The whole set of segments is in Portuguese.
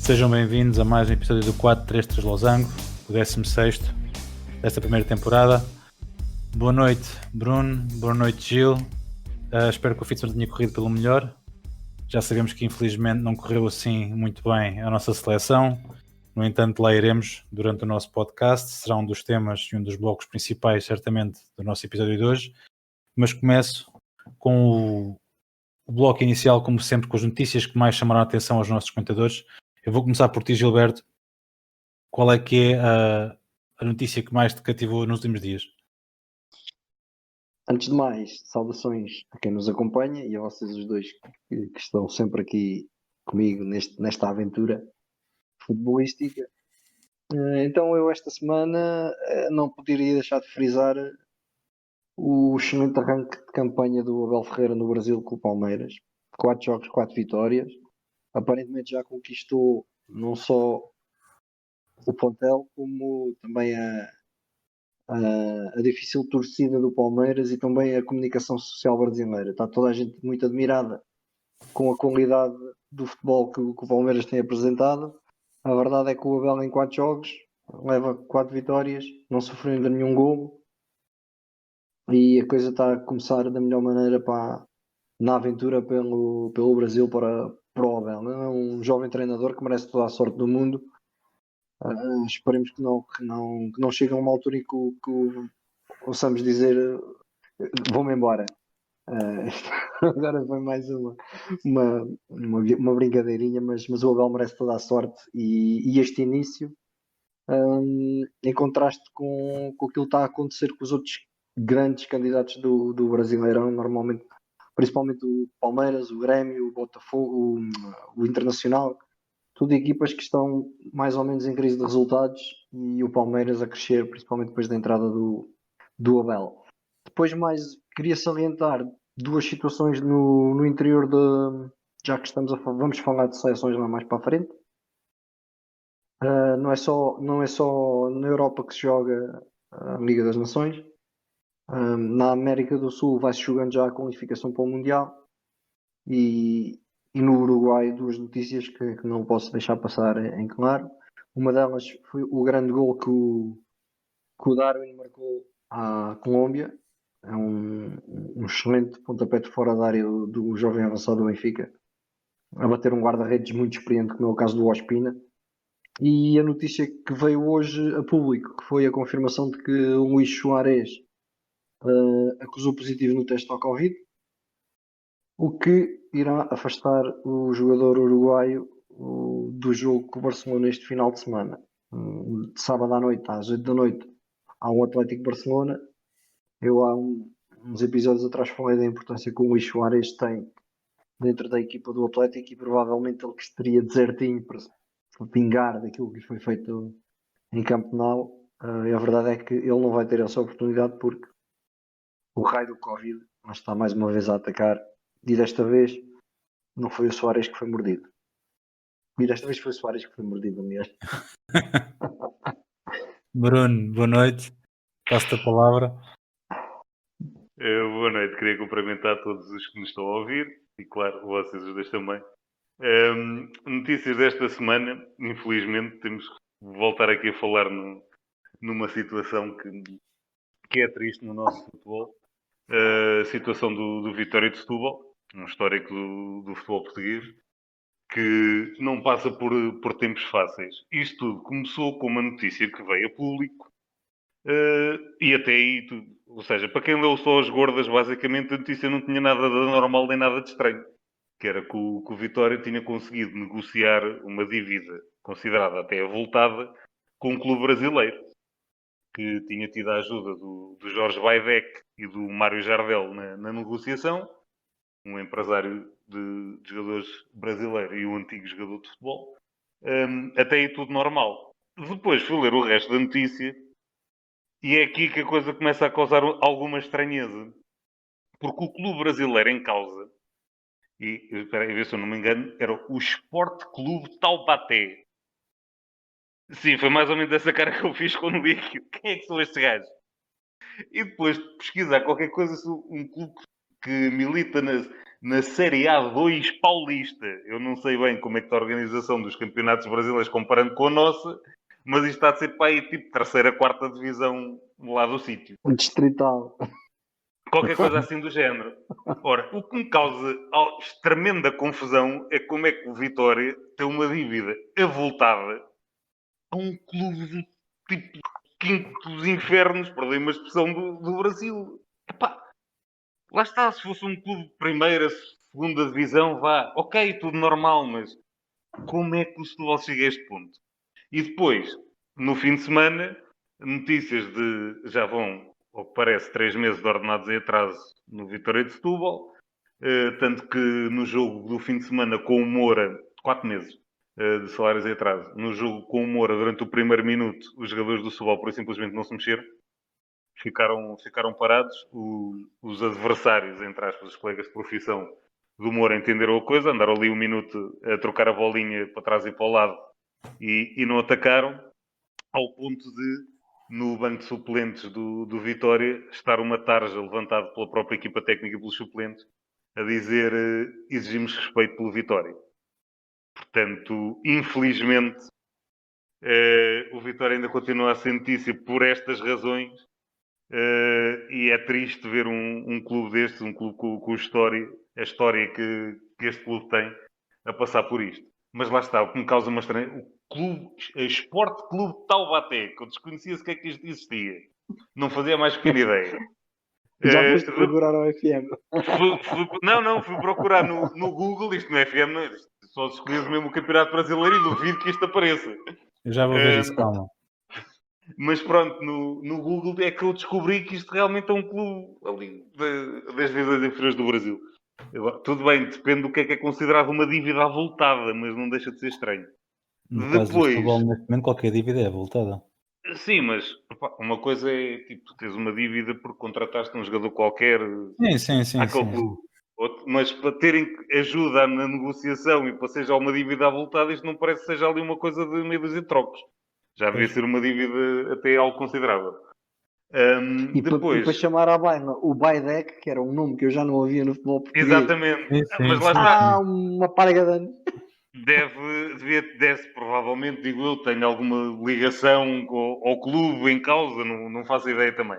Sejam bem-vindos a mais um episódio do 433 Losango, o 16º desta primeira temporada. Boa noite, Bruno. Boa noite, Gil. Espero que o Fitz não tenha corrido pelo melhor. Já sabemos que infelizmente não correu assim muito bem a nossa seleção. No entanto, lá iremos durante o nosso podcast. Será um dos temas e um dos blocos principais, certamente, do nosso episódio de hoje. Mas começo com o bloco inicial, como sempre, com as notícias que mais chamaram a atenção aos nossos comentadores. Eu vou começar por ti, Gilberto. Qual é que é a notícia que mais te cativou nos últimos dias? Antes de mais, saudações a quem nos acompanha e a vocês os dois que estão sempre aqui comigo nesta aventura futebolística. Então eu esta semana não poderia deixar de frisar o excelente arranque de campanha do Abel Ferreira no Brasil com o Palmeiras. 4 jogos, 4 vitórias. Aparentemente já conquistou não só o plantel, como também a difícil torcida do Palmeiras e também a comunicação social brasileira. Está toda a gente muito admirada com a qualidade do futebol que o Palmeiras tem apresentado. A verdade é que o Abel em 4 jogos leva 4 vitórias, não sofreu ainda nenhum golo e a coisa está a começar da melhor maneira na aventura pelo Brasil para o Abel. É um jovem treinador que merece toda a sorte do mundo. Esperemos que não chegue a uma altura em que ouçamos dizer vou-me embora. Agora foi mais uma brincadeirinha, mas o Abel merece toda a sorte e este início, em contraste com aquilo que está a acontecer com os outros grandes candidatos do Brasileirão, normalmente, principalmente o Palmeiras, o Grêmio, o Botafogo, o Internacional, tudo equipas que estão mais ou menos em crise de resultados e o Palmeiras a crescer, principalmente depois da entrada do Abel. Depois mais queria salientar duas situações no interior já que vamos falar de seleções lá mais para a frente. Não é só na Europa que se joga a Liga das Nações. Na América do Sul vai-se jogando já a qualificação para o Mundial e no Uruguai duas notícias que não posso deixar passar em claro. Uma delas foi o grande gol que o Darwin marcou à Colômbia. É um excelente pontapé de fora da área do jovem avançado do Benfica, a bater um guarda-redes muito experiente, como é o caso do Ospina. E a notícia que veio hoje a público, que foi a confirmação de que o Luís Soares acusou positivo no teste ao Covid, o que irá afastar o jogador uruguaio do jogo com o Barcelona este final de semana. De sábado à noite, às 8 da noite, há um Atlético Barcelona. Eu há uns episódios atrás falei da importância que o Luís Soares tem dentro da equipa do Atlético e provavelmente ele que estaria desertinho para vingar daquilo que foi feito em Camp Nou. A verdade é que ele não vai ter essa oportunidade porque o raio do Covid está mais uma vez a atacar e desta vez não foi o Soares que foi mordido. E desta vez foi o Soares que foi mordido, aliás. Bruno, boa noite. Passo-te a palavra. Boa noite, queria cumprimentar todos os que nos estão a ouvir e, claro, vocês os dois também. Notícias desta semana, infelizmente, temos que voltar aqui a falar numa situação que é triste no nosso futebol. A situação do Vitória de Setúbal, um histórico do futebol português, que não passa por tempos fáceis. Isto tudo começou com uma notícia que veio a público e até aí tudo. Ou seja, para quem leu só as gordas, basicamente a notícia não tinha nada de anormal nem nada de estranho. Que era que o Vitória tinha conseguido negociar uma dívida considerada até avultada com um clube brasileiro, que tinha tido a ajuda do Jorge Baidec e do Mário Jardel na negociação, um empresário de jogadores brasileiro e um antigo jogador de futebol. Até aí tudo normal. Depois fui ler o resto da notícia e é aqui que a coisa começa a causar alguma estranheza. Porque o clube brasileiro em causa, e espera aí, ver se eu não me engano, era o Sport Clube Taubaté. Sim, foi mais ou menos essa cara que eu fiz quando li aquilo. Quem é que são estes gajos? E depois de pesquisar qualquer coisa sobre um clube que milita na Série A2 paulista. Eu não sei bem como é que está a organização dos campeonatos brasileiros comparando com a nossa, mas isto está a ser para aí tipo terceira, quarta divisão lá do sítio. Distrital. Qualquer coisa assim do género. Ora, o que me causa tremenda confusão é como é que o Vitória tem uma dívida avultada a um clube de tipo quinto dos infernos, perdoe uma expressão do Brasil. Epá, lá está, se fosse um clube de primeira, segunda divisão, vá, ok, tudo normal, mas como é que o Setúbal chega a este ponto? E depois, no fim de semana, notícias de já vão, ou parece, 3 meses de ordenados em atraso no Vitória de Setúbal, tanto que no jogo do fim de semana com o Moura, 4 meses de salários em atraso, no jogo com o Moura, durante o primeiro minuto, os jogadores do Setúbal por simplesmente não se mexeram, ficaram parados, os adversários, entre aspas, os colegas de profissão do Moura entenderam a coisa, andaram ali um minuto a trocar a bolinha para trás e para o lado e não atacaram, ao ponto de, no banco de suplentes do Vitória, estar uma tarja levantada pela própria equipa técnica e pelos suplentes a dizer exigimos respeito pelo Vitória. Portanto, infelizmente, o Vitória ainda continua a ser notícia por estas razões e é triste ver um clube destes, um clube com a história que este clube tem, a passar por isto. Mas lá está, o que me causa uma estranha... O Esporte Clube de Taubaté, que eu desconhecia sequer que isto existia. Não fazia mais pequena ideia. Já foste procurar ao FM. Fui procurar no Google, isto no FM, isto só se escolhesse mesmo o Campeonato Brasileiro e duvido que isto apareça. Eu já vou ver isso, calma. Mas pronto, no Google é que eu descobri que isto realmente é um clube ali das divisões inferiores do Brasil. Tudo bem, depende do que é considerado uma dívida avultada, mas não deixa de ser estranho. No caso do futebol, neste momento, qualquer dívida é avultada. Sim, mas opa, uma coisa é tipo, tu tens uma dívida porque contrataste um jogador qualquer Sim. àquele clube. Mas para terem ajuda na negociação e para seja uma dívida avultada, isto não parece que seja ali uma coisa de meia dúzia de trocos. Já devia ser uma dívida até algo considerável. Depois... para chamar à baila o Baidec, que era um nome que eu já não ouvia no futebol português. Exatamente. Mas lá está. Uma parga de anos. Deve provavelmente, digo eu, tem alguma ligação ao clube em causa, não faço ideia também.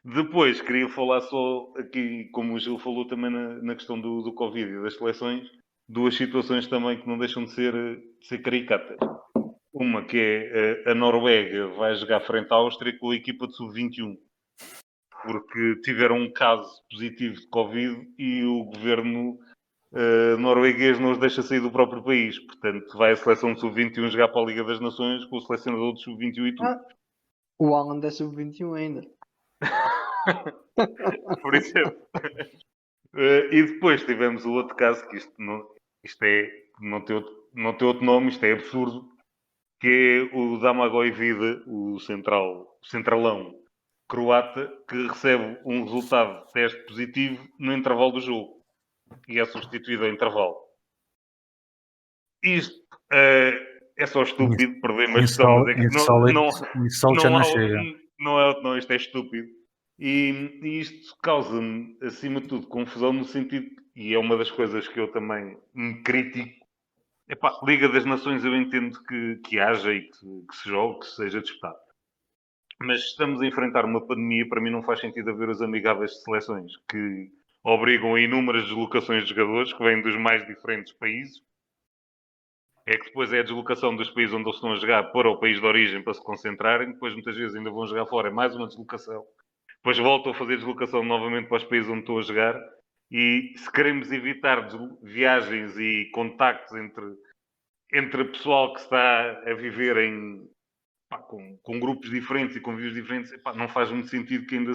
Depois, queria falar só aqui, como o Gil falou também na questão do Covid e das seleções, duas situações também que não deixam de ser caricatas. Uma que é a Noruega vai jogar frente à Áustria com a equipa de sub-21, porque tiveram um caso positivo de Covid e o governo norueguês não os deixa sair do próprio país. Portanto, vai a seleção de sub-21 jogar para a Liga das Nações com o selecionador de sub-21 e tudo. O Alan é sub-21 ainda. Por exemplo. E depois tivemos o outro caso, que isto não tem outro nome, isto é absurdo, que é o Damagoj Vida, o centralão croata, que recebe um resultado de teste positivo no intervalo do jogo. E é substituído ao intervalo. Isto é só estúpido, perder uma questão, mas é que não, isto é estúpido. E isto causa-me, acima de tudo, confusão no sentido, e é uma das coisas que eu também me critico. Epá, Liga das Nações eu entendo que haja e que se jogue, que seja disputado. Mas estamos a enfrentar uma pandemia, para mim não faz sentido haver os amigáveis de seleções que obrigam a inúmeras deslocações de jogadores que vêm dos mais diferentes países. É que depois é a deslocação dos países onde eles estão a jogar para o país de origem para se concentrarem. Depois muitas vezes ainda vão jogar fora, é mais uma deslocação. Depois voltam a fazer deslocação novamente para os países onde estão a jogar. E se queremos evitar viagens e contactos entre pessoal que está a viver com grupos diferentes e convívios diferentes, não faz muito sentido que ainda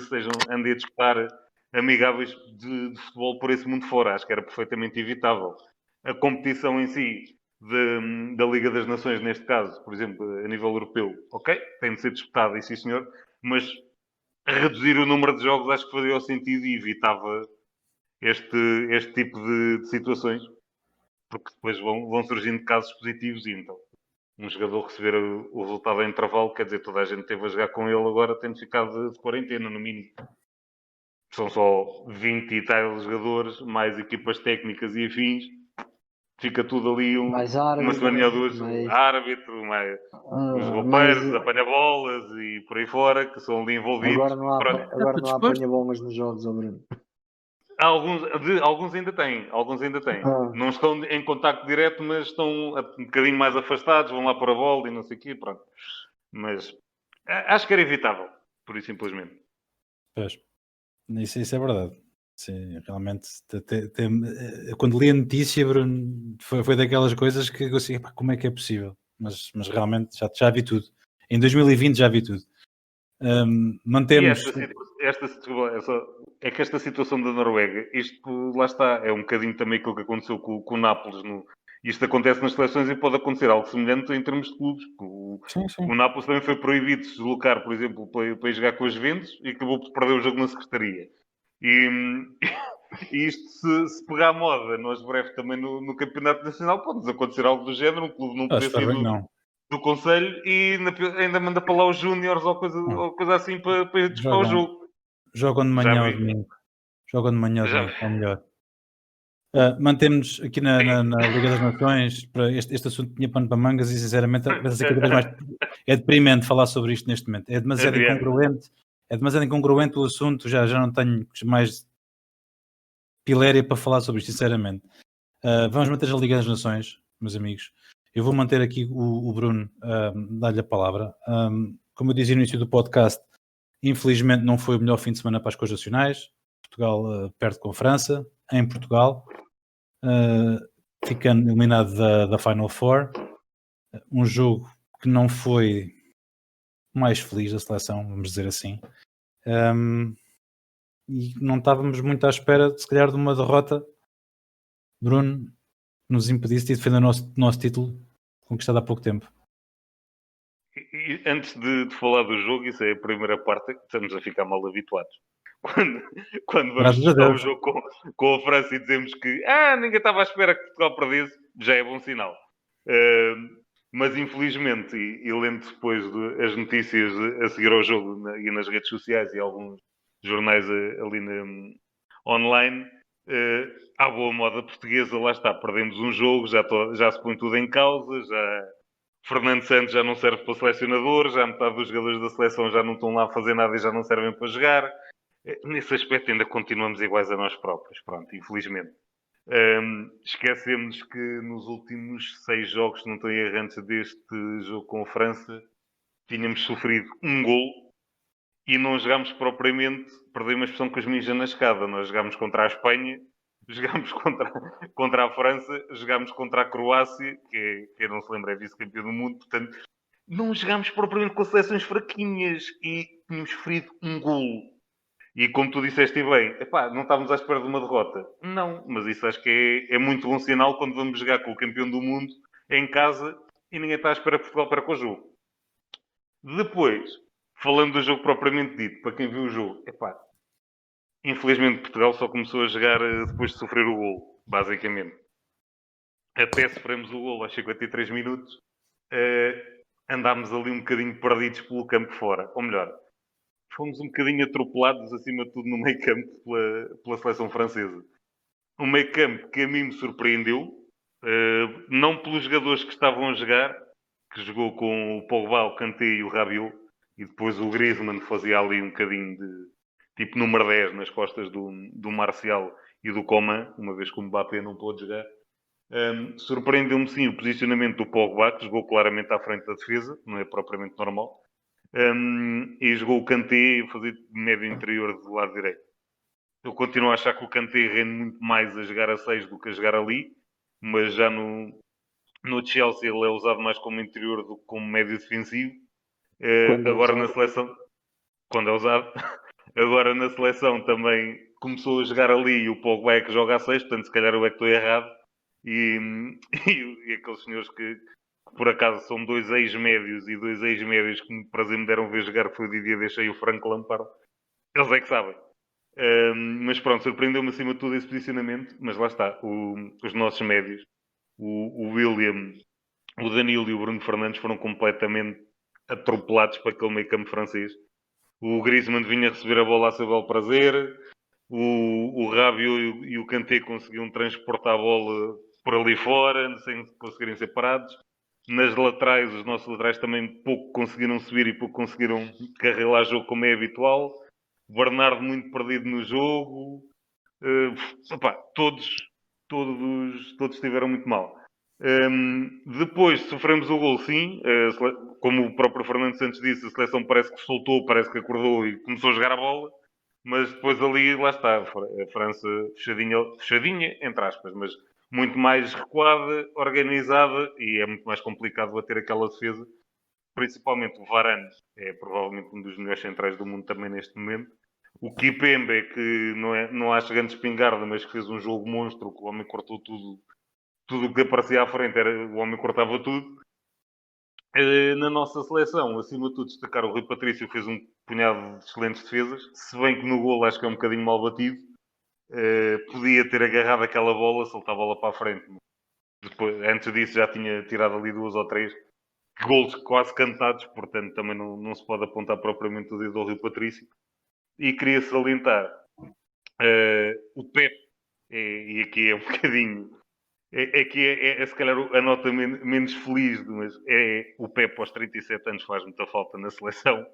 andem a disputar amigáveis de futebol por esse mundo fora. Acho que era perfeitamente evitável. A competição em si da Liga das Nações, neste caso, por exemplo, a nível europeu, ok, tem de ser disputada, e sim senhor, mas reduzir o número de jogos acho que fazia o sentido e evitava este tipo de situações, porque depois vão surgindo casos positivos e então um jogador receber o resultado em intervalo, quer dizer, toda a gente teve a jogar com ele agora, tendo ficado de quarentena, no mínimo. são só 20 e tal jogadores, mais equipas técnicas e afins. Fica tudo ali Mais uma árbitro, semana ou duas, mais, árbitro, mais os mais, roupeiros, apanha-bolas e por aí fora, que são ali envolvidos. agora Está não há disposto? apanha-bolas nos jogos, ó Bruno. Alguns ainda têm, alguns ainda têm. Ah, Não estão em contacto direto, mas estão um bocadinho mais afastados, vão lá para a bola e não sei o quê, pronto. Mas acho que era evitável, por isso simplesmente. Pois. Isso é verdade. Sim, realmente. Quando li a notícia, Bruno, foi daquelas coisas que eu assim, "Epá, como é que é possível?" Mas realmente já vi tudo. Em 2020 já vi tudo. E Mantemos. desculpa, é que esta situação da Noruega, isto lá está, é um bocadinho também aquilo que aconteceu com o Nápoles. Isto acontece nas seleções e pode acontecer algo semelhante em termos de clubes. Sim, sim. O Nápoles também foi proibido de se deslocar, por exemplo, para ir jogar com os Juventus e acabou por perder o jogo na secretaria. E, e isto, se pegar a moda, nós breve também no Campeonato Nacional, pode-nos acontecer algo do género, um clube não Ah, poder espero sair bem que não. do Conselho e ainda manda para lá os Júniores Não. ou coisa assim para ir disputar o Jogam, jogo. jogam de Já manhã ou vi. domingo. Jogam de manhã ou Já domingo, vi. é o melhor. Mantemos aqui na Liga das Nações. Para este assunto tinha pano para mangas e, sinceramente, começa a ser cada vez mais. É deprimente falar sobre isto neste momento. É demasiado Adiante. incongruente. É demasiado incongruente o assunto. Já não tenho mais piléria para falar sobre isto, sinceramente. Vamos manter a Liga das Nações, meus amigos. Eu vou manter aqui o Bruno, dar-lhe a palavra. Como eu dizia no início do podcast, infelizmente não foi o melhor fim de semana para as coisas nacionais. Portugal perde com a França, em Portugal, ficando eliminado da Final Four. Um jogo que não foi mais feliz da seleção, vamos dizer assim. E não estávamos muito à espera, se calhar, de uma derrota, Bruno, que nos impedisse de defender o nosso título conquistado há pouco tempo. E antes de falar do jogo, isso é a primeira parte, que estamos a ficar mal habituados. Quando, quando vamos Graças a disputar um Deus. jogo com a França e dizemos que ninguém estava à espera que Portugal perdesse, já é bom sinal. Mas infelizmente, e lendo depois as notícias a seguir ao jogo e nas redes sociais e alguns jornais ali online, à boa moda portuguesa, lá está, perdemos um jogo, já se põe tudo em causa, Fernando Santos já não serve para selecionador, já metade dos jogadores da seleção já não estão lá a fazer nada e já não servem para jogar. Nesse aspecto ainda continuamos iguais a nós próprios, pronto, infelizmente. Esquecemos que nos últimos 6 jogos, se não estou errado, antes deste jogo com a França, tínhamos sofrido um gol e não jogámos propriamente, perdi uma expressão com as minhas na escada. Nós jogámos contra a Espanha, jogámos contra a França, jogámos contra a Croácia, que não se lembra é vice-campeão do mundo, portanto, não jogámos propriamente com seleções fraquinhas e tínhamos sofrido um golo. E como tu disseste bem, epá, não estávamos à espera de uma derrota. Não, mas isso acho que é muito bom sinal quando vamos jogar com o campeão do mundo em casa e ninguém está à espera que Portugal perca o jogo. Depois, falando do jogo propriamente dito, para quem viu o jogo, epá, infelizmente Portugal só começou a jogar depois de sofrer o gol, basicamente. Até sofremos o gol aos 53 minutos, andámos ali um bocadinho perdidos pelo campo fora. Ou melhor, fomos um bocadinho atropelados, acima de tudo, no meio campo pela seleção francesa. Um meio campo que a mim me surpreendeu, não pelos jogadores que estavam a jogar, que jogou com o Pogba, o Kanté e o Rabiot, e depois o Griezmann fazia ali um bocadinho de tipo número 10 nas costas do Marcial e do Coman, uma vez que o Mbappé não pôde jogar. Surpreendeu-me sim o posicionamento do Pogba, que jogou claramente à frente da defesa, não é propriamente normal. E jogou o Kanté a fazer médio interior do lado direito. Eu continuo a achar que o Kanté rende muito mais a jogar a 6 do que a jogar ali, mas já no Chelsea ele é usado mais como interior do que como médio defensivo. Agora na seleção, quando é usado, agora na seleção também começou a jogar ali e o Pogba é que joga a 6, portanto se calhar eu é que estou errado. E aqueles senhores que por acaso são 2 ex-médios e 2 ex-médios que prazer me deram ver jogar, que foi o Didier Deschamps e o Frank Lampard. Eles é que sabem. Mas pronto, surpreendeu-me acima de tudo esse posicionamento. Mas lá está, os nossos médios, o William, o Danilo e o Bruno Fernandes foram completamente atropelados para aquele meio campo francês. O Griezmann vinha receber a bola a seu bel prazer. o Rabiot e o Kanté conseguiam transportar a bola por ali fora, sem conseguirem ser parados. Nas laterais, os nossos laterais também pouco conseguiram subir e pouco conseguiram carregar jogo como é habitual. O Bernardo muito perdido no jogo. Todos estiveram muito mal. Depois sofremos o gol, sim. Como o próprio Fernando Santos disse, a seleção parece que soltou, parece que acordou e começou a jogar a bola. Mas depois ali, lá está, a França fechadinha, entre aspas, mas muito mais recuada, organizada, e é muito mais complicado bater aquela defesa. Principalmente o Varane, é provavelmente um dos melhores centrais do mundo também neste momento. O Kipembe, que não acha grande espingarda, mas que fez um jogo monstro, que o homem cortou tudo o que aparecia à frente, o homem cortava tudo. Na nossa seleção, acima de tudo, destacar o Rui Patrício, que fez um punhado de excelentes defesas, se bem que no golo acho que é um bocadinho mal batido. Podia ter agarrado aquela bola, soltar a bola para a frente. Depois, antes disso já tinha tirado ali 2 ou 3 golos quase cantados, portanto também não se pode apontar propriamente o dedo ao Rui Patrício. E queria salientar o Pep, e aqui é um bocadinho, é se calhar a nota menos feliz, mas é o Pep aos 37 anos faz muita falta na seleção.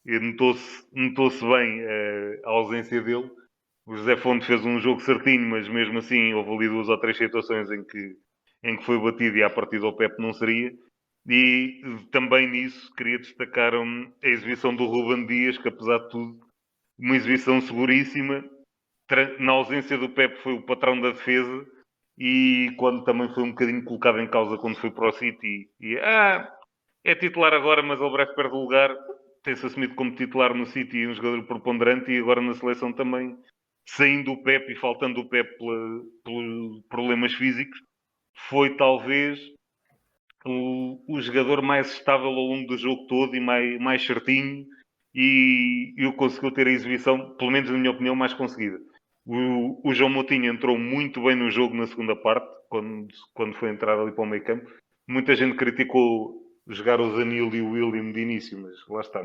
E notou-se bem a ausência dele. O José Fonte fez um jogo certinho, mas mesmo assim houve ali 2 ou 3 situações em que foi batido e à partida o Pep não seria. E também nisso queria destacar a exibição do Ruben Dias, que apesar de tudo, uma exibição seguríssima. Na ausência do Pep foi o patrão da defesa e quando também foi um bocadinho colocado em causa quando foi para o City é titular agora, mas ele breve perde o lugar. Tem-se assumido como titular no City e um jogador preponderante e agora na seleção também, saindo o Pep e faltando o Pep por problemas físicos, foi talvez o jogador mais estável ao longo do jogo todo e mais certinho e o conseguiu ter a exibição, pelo menos na minha opinião, mais conseguida. O João Moutinho entrou muito bem no jogo na segunda parte, quando foi entrar ali para o meio campo. Muita gente criticou jogar o Zanil e o William de início, mas lá está,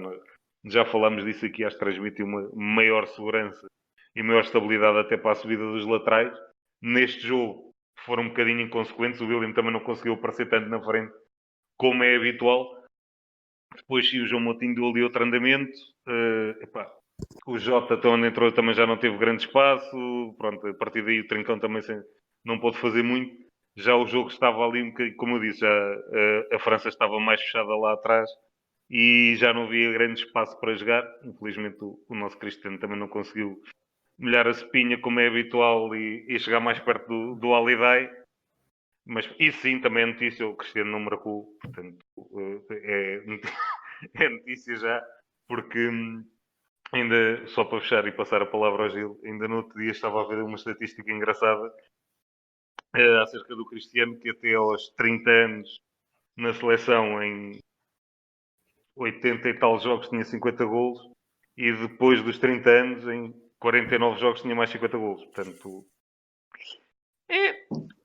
já falámos disso aqui, acho que transmitiu uma maior segurança e maior estabilidade até para a subida dos laterais. Neste jogo foram um bocadinho inconsequentes, o William também não conseguiu aparecer tanto na frente como é habitual. Depois sim, o João Moutinho deu ali outro andamento. O Jota, onde entrou, também já não teve grande espaço. Pronto, a partir daí o Trincão também não pôde fazer muito. Já o jogo estava ali um bocadinho, como eu disse, já a França estava mais fechada lá atrás e já não havia grande espaço para jogar. Infelizmente o nosso Cristiano também não conseguiu molhar a espinha como é habitual e chegar mais perto do Alidai. Mas isso sim, também é notícia, o Cristiano não marcou, portanto é notícia já, porque ainda, só para fechar e passar a palavra ao Gil, ainda no outro dia estava a ver uma estatística engraçada acerca do Cristiano, que até aos 30 anos na seleção, em 80 e tal jogos, tinha 50 golos, e depois dos 30 anos, em 49 jogos, tinha mais 50 golos. Portanto,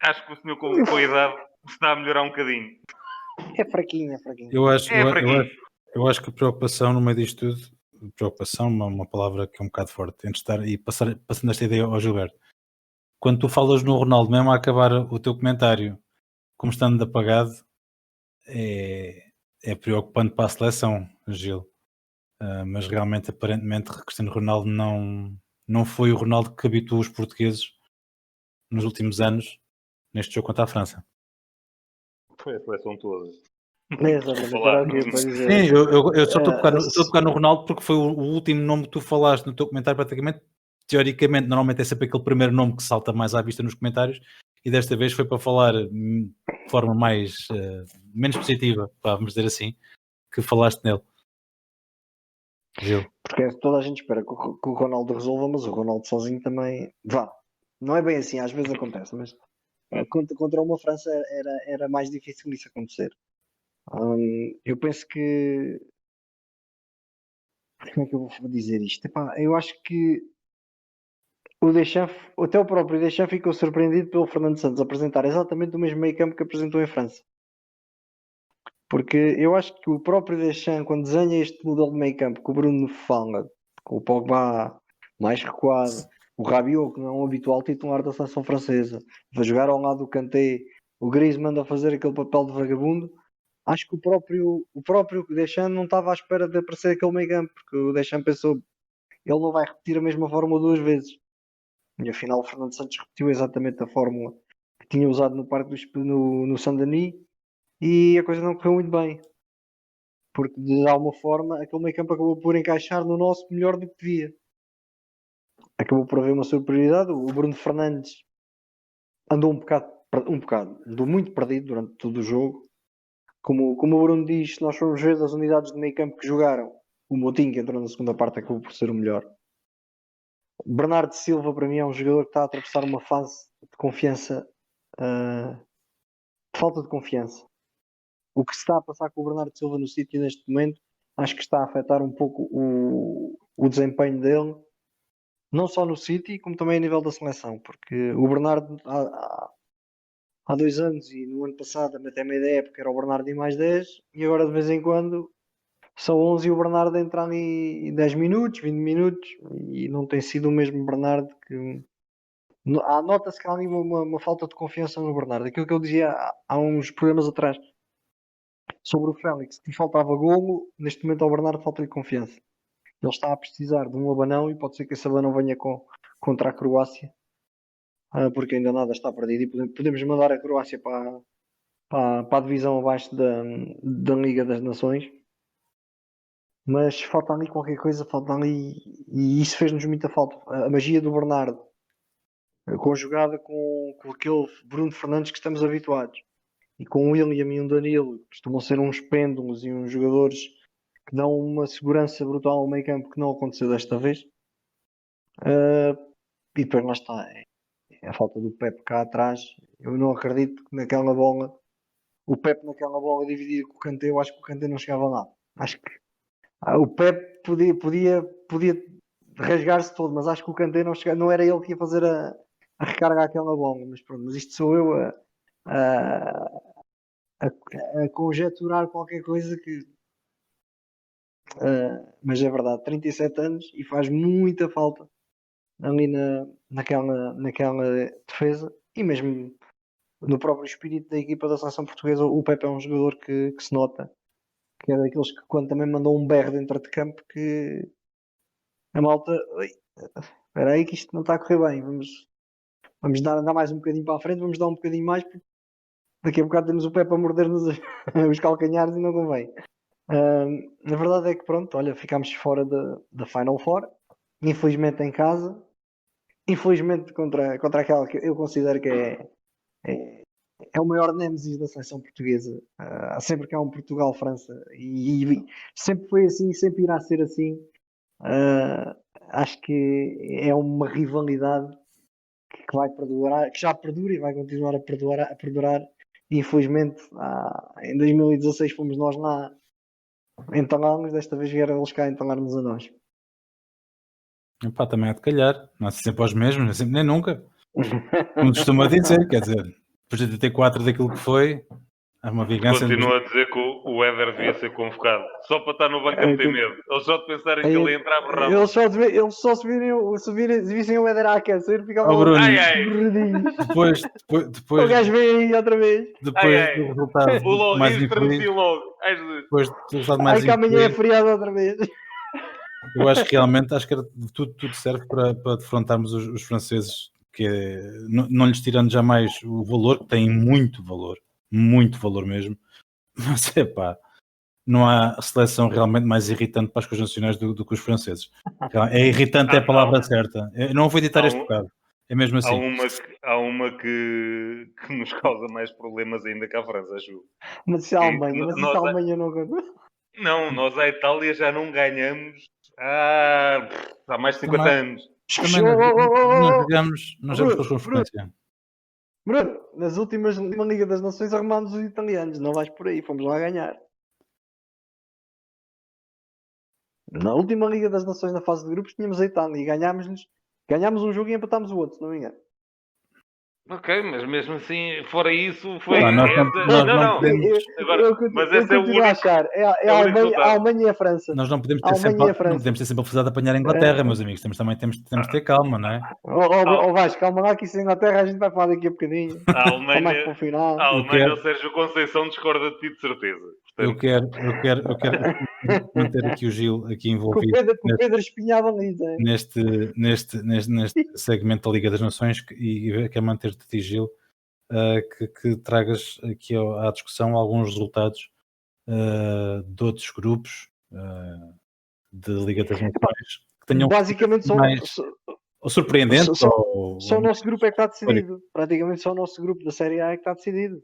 acho que o senhor com a idade está a melhorar um bocadinho. É fraquinho, é fraquinho. Eu acho que a preocupação no meio disto tudo, preocupação, uma palavra que é um bocado forte, entre estar e passando esta ideia ao Gilberto. Quando tu falas no Ronaldo, mesmo a acabar o teu comentário, como estando apagado, é preocupante para a seleção, Gil. Mas realmente, aparentemente, Cristiano Ronaldo não foi o Ronaldo que habituou os portugueses nos últimos anos neste jogo contra a França. Foi a seleção toda. Sim, eu só estou a tocar no Ronaldo porque foi o último nome que tu falaste no teu comentário, praticamente. Teoricamente, normalmente é sempre aquele primeiro nome que salta mais à vista nos comentários, e desta vez foi para falar de forma menos positiva, vamos dizer assim, que falaste nele. Gil. Porque toda a gente espera que o Ronaldo resolva, mas o Ronaldo sozinho também vá. Não é bem assim, às vezes acontece, mas contra uma França era mais difícil isso acontecer. Eu penso que. Como é que eu vou dizer isto? Epá, eu acho que o Deschamps, até o próprio Deschamps ficou surpreendido pelo Fernando Santos apresentar exatamente o mesmo meio campo que apresentou em França. Porque eu acho que o próprio Deschamps, quando desenha este modelo de meio campo, com o Bruno Fanga, com o Pogba mais recuado, o Rabiot, que não é um habitual titular da seleção francesa, vai jogar ao lado do Kanté, o Griezmann a fazer aquele papel de vagabundo. Acho que o próprio Deschamps não estava à espera de aparecer aquele meio campo, porque o Deschamps pensou, ele não vai repetir a mesma fórmula duas vezes. E afinal o Fernando Santos repetiu exatamente a fórmula que tinha usado no Parque no Saint-Denis, e a coisa não correu muito bem. Porque de alguma forma aquele meio campo acabou por encaixar no nosso melhor do que devia. Acabou por haver uma superioridade. O Bruno Fernandes andou andou muito perdido durante todo o jogo. Como o Bruno diz, se nós formos ver das unidades de meio campo que jogaram, o Moutinho, que entrou na segunda parte, acabou por ser o melhor. Bernardo Silva, para mim, é um jogador que está a atravessar uma fase de confiança, de falta de confiança. O que se está a passar com o Bernardo Silva no City neste momento, acho que está a afetar um pouco o desempenho dele, não só no City, como também a nível da seleção, porque o Bernardo há 2 anos e no ano passado, até meio da época, era o Bernardo e mais 10, e agora de vez em quando são 11 e o Bernardo entra ali 10 minutos, 20 minutos, e não tem sido o mesmo Bernardo que. Nota-se que há ali uma falta de confiança no Bernardo. Aquilo que eu dizia há uns programas atrás sobre o Félix, que lhe faltava golo, neste momento ao Bernardo falta-lhe confiança. Ele está a precisar de um abanão e pode ser que esse abanão venha contra a Croácia, porque ainda nada está perdido e podemos mandar a Croácia para a divisão abaixo da Liga das Nações. Mas falta ali qualquer coisa, falta ali, e isso fez-nos muita falta. A magia do Bernardo, conjugada com aquele Bruno Fernandes que estamos habituados, e com o William e o Danilo, que costumam ser uns pêndulos e uns jogadores que dão uma segurança brutal ao meio campo, que não aconteceu desta vez. E depois lá está, a falta do Pepe cá atrás. Eu não acredito que naquela bola, o Pepe naquela bola dividida com o Kanté, eu acho que o Kanté não chegava lá. Acho que o Pepe podia rasgar-se todo, mas acho que o Kanté não era ele que ia fazer a recarga àquela bola. Mas pronto, mas isto sou eu a, a conjecturar qualquer coisa que. Mas é verdade, 37 anos e faz muita falta ali naquela defesa, e mesmo no próprio espírito da equipa da seleção portuguesa. O Pepe é um jogador que se nota, que é daqueles que quando também mandou um berro dentro de campo, que a malta, "Oi, espera aí que isto não está a correr bem, vamos dar mais um bocadinho para a frente, vamos dar um bocadinho mais, porque daqui a bocado temos o Pepe a morder-nos os calcanhares e não convém." A verdade é que pronto, olha, ficámos fora da Final Four, infelizmente em casa, infelizmente contra aquela que eu considero que é o maior nêmesis da seleção portuguesa. Sempre que há um Portugal-França, e sempre foi assim, sempre irá ser assim. Acho que é uma rivalidade que vai perdurar, que já perdura e vai continuar a perdurar. E infelizmente, em 2016 fomos nós lá entalámos, desta vez vieram eles cá entalar-nos a nós. Epá, também há de calhar, não é sempre aos mesmos, não é sempre nem nunca. Como costuma dizer, quer dizer, depois de 84 daquilo que foi, há uma vingança. Continuo a dizer que o Éder devia ser convocado. Só para estar no banco a meter medo. Ou só de pensarem que ele ia entrar borrado. Eles só se vissem o Éder a aquecer, ficavam Bruno, depois depois o gajo vem aí outra vez. Depois do resultado O mais Logis infeliz, estremeci logo. depois do resultado mais Ai, que amanhã é infeliz, feriado outra vez. eu acho que realmente que tudo serve para defrontarmos os franceses, que não lhes tirando jamais o valor, que têm muito valor mesmo, mas é pá, não há seleção realmente mais irritante para as coisas nacionais do que os franceses. É irritante, é a palavra certa. Eu não vou editar este bocado, é mesmo assim. Há uma que nos causa mais problemas ainda que a França, acho. Mas isso é a Alemanha, mas isso a Alemanha não conta. Não, nós à Itália já não ganhamos há mais de 50 anos. Também não jogamos com frequência. Bruno, nas últimas Liga das Nações arrumámos os italianos, não vais por aí, fomos lá ganhar. Na última Liga das Nações, na fase de grupos, tínhamos a Itália e ganhámos um jogo e empatámos o outro, se não me engano. Ok, mas mesmo assim, fora isso, foi. Pá, nós não podemos, Agora, mas eu esse é o continuo a único. achar. É É a o único Alemanha, a resultado. Alemanha e a França. nós não podemos A ter sempre, Alemanha e a não França. podemos ter sempre a felicidade de apanhar a Inglaterra, meus amigos. Temos de ter calma, não é? Vasco, calma lá que isso é Inglaterra a gente vai falar daqui a bocadinho. A Só mais para o Alemanha, final. a Eu Alemanha, o quero, Sérgio Conceição discorda de ti de certeza. eu Portanto, quero, eu quero manter aqui o Gil aqui envolvido Com o Pedro Espinhava ali, Zé. neste segmento da Liga das Nações e quero manter-te, ti, Gil, que tragas aqui à discussão alguns resultados de outros grupos de Liga das Nações que tenham Basicamente mais ou surpreendentes só ou o nosso grupo é que está históricos. decidido. Praticamente só o nosso grupo da Série A é que está decidido.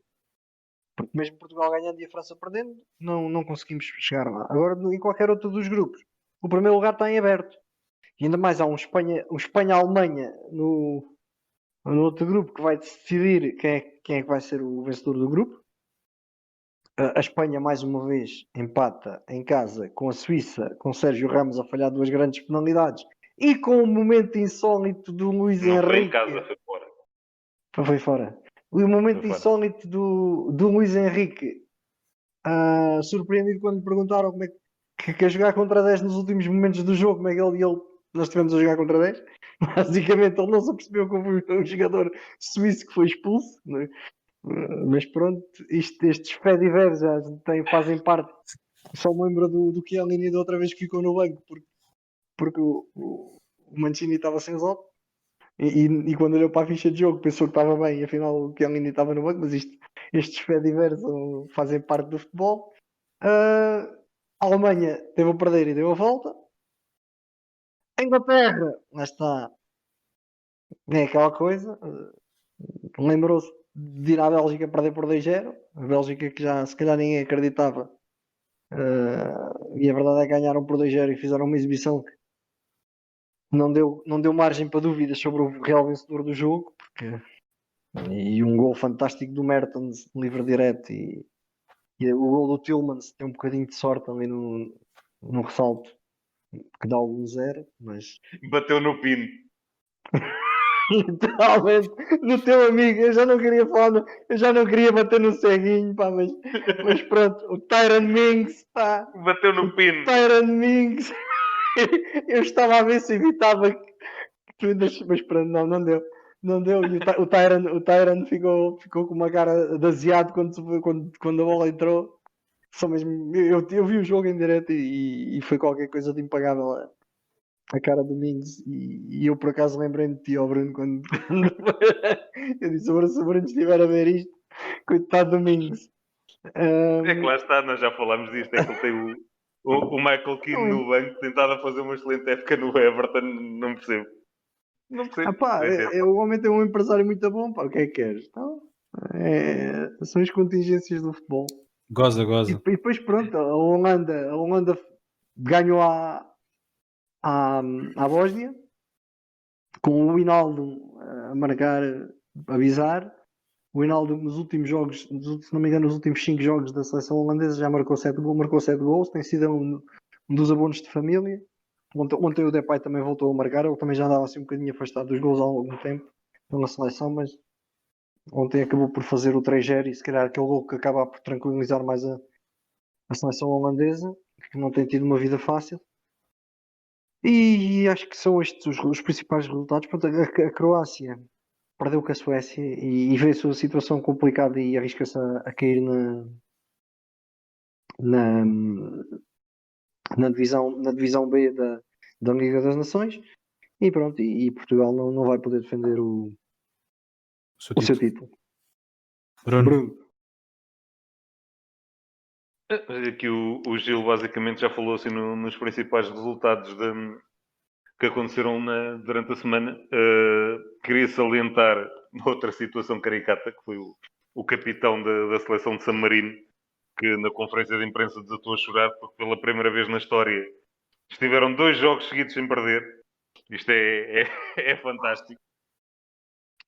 Porque mesmo Portugal ganhando e a França perdendo, não conseguimos chegar lá. Agora, em qualquer outro dos grupos, o primeiro lugar está em aberto. E ainda mais há um Espanha-Alemanha no outro grupo que vai decidir quem é que vai ser o vencedor do grupo. A Espanha, mais uma vez, empata em casa com a Suíça, com Sérgio Ramos a falhar duas grandes penalidades e com o momento insólito do Luís não foi em Henrique. casa, foi fora. Foi fora. O momento Foi fora. insólito do Luís Henrique, surpreendido quando lhe perguntaram como é que a jogar contra 10 nos últimos momentos do jogo, como é que nós estivemos a jogar contra 10. Basicamente, ele não se apercebeu que houve um jogador suíço que foi expulso. Né? Mas pronto, estes Fediver já fazem parte. Só me lembro do Chiellini da outra vez que ficou no banco porque o Mancini estava sem Zop. E quando olhou para a ficha de jogo pensou que estava bem, e afinal o Chiellini estava no banco. Mas estes Fediver fazem parte do futebol. A Alemanha teve a perder e deu a volta. A Inglaterra, lá está, é aquela coisa. Lembrou-se de ir à Bélgica perder por 2-0. A Bélgica que já se calhar ninguém acreditava. E a verdade é que ganharam por 2-0 e fizeram uma exibição que não deu margem para dúvidas sobre o real vencedor do jogo. E um gol fantástico do Mertens, livre direto. E o gol do Tillmans tem um bocadinho de sorte ali no ressalto, que dá o 1-0. Mas Bateu no pino. literalmente, no teu amigo, eu já não queria falar, eu já não queria bater no ceguinho, pá, mas pronto, o Tyron Mings, pá, Bateu no pino. Tyron Mings, eu estava a ver se evitava que tu ainda, mas pronto, não deu, e o Tyron ficou com uma cara de aziado quando a bola entrou. Só mesmo, eu vi o jogo em direto e foi qualquer coisa de impagável a cara do Mings. E eu por acaso lembrei-me de ti, ó Bruno, quando eu disse: agora se o Bruno estiver a ver isto, coitado do Mings. É que lá está, nós já falámos disto. É que ele tem o Michael Keane no banco, tentado a fazer uma excelente época no Everton. Não percebo. Não percebo. Pá, o homem tem um empresário muito bom, pá, o que é que queres? Então, são as contingências do futebol. Goza. E depois pronto, a Holanda ganhou à Bósnia com o Wijnaldum a marcar, a avisar. O Wijnaldum nos últimos jogos, se não me engano, nos últimos 5 jogos da seleção holandesa já marcou 7 gols, tem sido um dos abonos de família. Ontem o Depay também voltou a marcar, ele também já andava assim um bocadinho afastado dos gols há algum tempo na seleção, mas ontem acabou por fazer o 3-0 e se calhar aquele gol que acaba por tranquilizar mais a seleção holandesa, que não tem tido uma vida fácil. E acho que são estes os principais resultados. Pronto, a Croácia perdeu com a Suécia e vê a sua situação complicada e arrisca-se a cair na divisão B da Liga das Nações. E pronto, e Portugal não vai poder defender o seu título. Bruno. Aqui o Gil basicamente já falou assim nos principais resultados que aconteceram durante a semana. Queria salientar outra situação caricata, que foi o capitão da seleção de San Marino, que na conferência de imprensa desatou a chorar, porque pela primeira vez na história estiveram 2 jogos seguidos sem perder. Isto é fantástico.